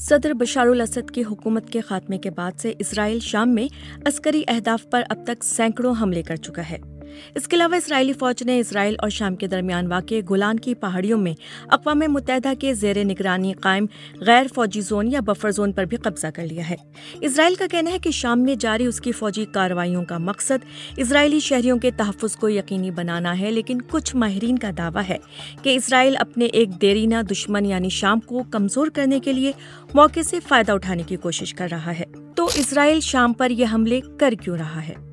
सदर बशारुल असद की हुकूमत के खात्मे के बाद से इसराइल शाम में अस्करी अहदाफ पर अब तक सैकड़ों हमले कर चुका है। इसके अलावा इसराइली फौज ने इसराइल और शाम के दरमियान वाक़े गोलान की पहाड़ियों में अक़वाम मुत्तहिदा के ज़ेर निगरानी कायम गैर फौजी जोन या बफर जोन पर भी कब्जा कर लिया है। इसराइल का कहना है कि शाम में जारी उसकी फौजी कार्रवाइयों का मकसद इसराइली शहरियों के तहफ़्फ़ुज़ को यकीनी बनाना है, लेकिन कुछ माहिरीन का दावा है कि इसराइल अपने एक देरीना दुश्मन यानी शाम को कमज़ोर करने के लिए मौके से फ़ायदा उठाने की कोशिश कर रहा है। तो इसराइल शाम पर यह हमले कर क्यों रहा है?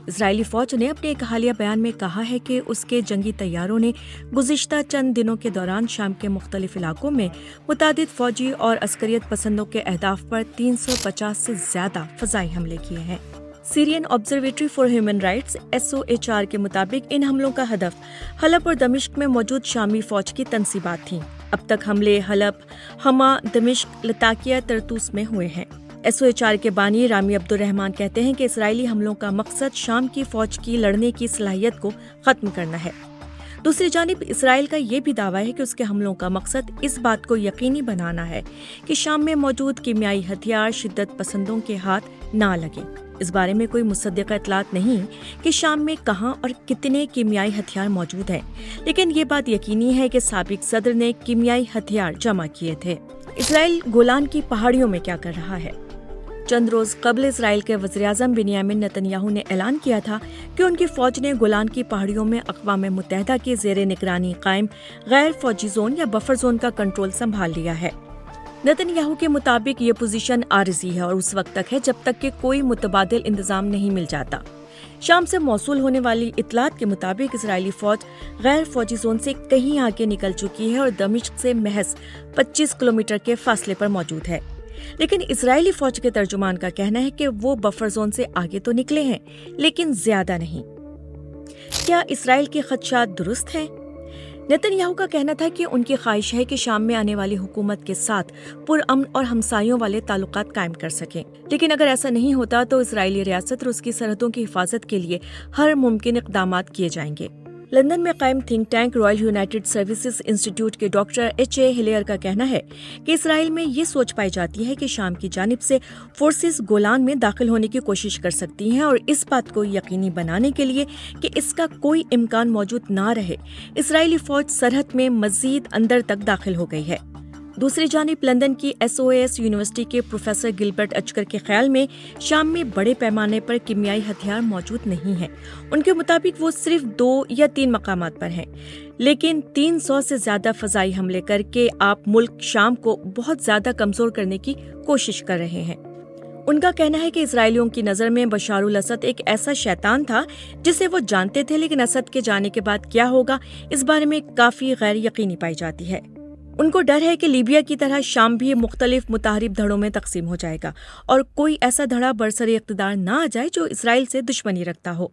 इसराइली फौज ने अपने एक हालिया बयान में कहा है कि उसके जंगी तैयारों ने गुज़िश्ता चंद दिनों के दौरान शाम के मुख्तलिफ इलाकों में मुतादिद फौजी और अस्करियत पसंदों के अहदाफ पर 350 से ज़्यादा फ़ज़ाई हमले किए हैं। Syrian observatory for human rights (SOHR) के मुताबिक इन हमलों का हदफ हलब और दमिश्क में मौजूद शामी फौज की तनसीबात थीं। अब तक हमले हलब, हमा, दमिश्क, लताकिया, तरतूस में हुए हैं। SOHR के बानी रामी अब्दुर्रहमान कहते हैं कि इसराइली हमलों का मकसद शाम की फौज की लड़ने की सलाहियत को खत्म करना है। दूसरी जानिब इसराइल का ये भी दावा है कि उसके हमलों का मकसद इस बात को यकीनी बनाना है कि शाम में मौजूद कीमियाई हथियार शिद्दत पसंदों के हाथ ना लगे। इस बारे में कोई मुसद्दिक़ इतलात नहीं कि शाम में कहां और कितने कीमियाई हथियार मौजूद हैं, लेकिन ये बात यकीनी है कि साबिक सदर ने कीमियाई हथियार जमा किए थे। इसराइल गोलान की पहाड़ियों में क्या कर रहा है? चंद रोज कबल इसराइल के वज़ीर-ए-आज़म बिन्यामिन नेतन्याहू ने ऐलान किया था कि उनकी फौज ने गोलान की पहाड़ियों में अक़वाम मुत्तहिदा के ज़ेर निगरानी कायम गैर फौजी जोन या बफर जोन का कंट्रोल संभाल लिया है। नेतन्याहू के मुताबिक ये पोजीशन आरिज़ी है और उस वक्त तक है जब तक कि कोई मुतबादिल इंतजाम नहीं मिल जाता। शाम से मौसूल होने वाली इतलात के मुताबिक इसराइली फौज गैर फौजी जोन से कहीं आगे निकल चुकी है और दमिश्क से महज 25 किलोमीटर के फासले पर मौजूद है। लेकिन इसराइली फौज के तर्जुमान का कहना है कि वो बफर जोन से आगे तो निकले हैं, लेकिन ज्यादा नहीं। क्या इसराइल के खदशात दुरुस्त हैं? नेतन्याहू का कहना था कि उनकी ख्वाहिश है कि शाम में आने वाली हुकूमत के साथ पुरअमन और हमसायों वाले ताल्लुकात कायम कर सकें, लेकिन अगर ऐसा नहीं होता तो इसराइली रियासत और उसकी सरहदों की हिफाजत के लिए हर मुमकिन इक़दामात किए जाएंगे। लंदन में कायम think tank royal United services institute के डॉक्टर H.A. हिलेयर का कहना है कि इसराइल में ये सोच पाई जाती है कि शाम की जानिब से फोर्सेस गोलान में दाखिल होने की कोशिश कर सकती हैं और इस बात को यकीनी बनाने के लिए कि इसका कोई इम्कान मौजूद ना रहे, इसराइली फौज सरहद में मजीद अंदर तक दाखिल हो गई है। दूसरी जानिब लंदन की SOAS यूनिवर्सिटी के प्रोफेसर गिलबर्ट अचकर के ख्याल में शाम में बड़े पैमाने पर कीमियाई हथियार मौजूद नहीं हैं। उनके मुताबिक वो सिर्फ 2 या 3 मकामात पर हैं, लेकिन 300 से ज्यादा फजाई हमले करके आप मुल्क शाम को बहुत ज्यादा कमजोर करने की कोशिश कर रहे हैं। उनका कहना है कि इसराइलियों की नज़र में बशारुल असद एक ऐसा शैतान था जिसे वो जानते थे, लेकिन असद के जाने के बाद क्या होगा इस बारे में काफी गैर यकीनी पाई जाती है। उनको डर है कि लीबिया की तरह शाम भी मुख्तलिफ मुताहरिब धड़ों में तकसीम हो जाएगा और कोई ऐसा धड़ा बरसरे इक़्तिदार ना आ जाए जो इसराइल से दुश्मनी रखता हो।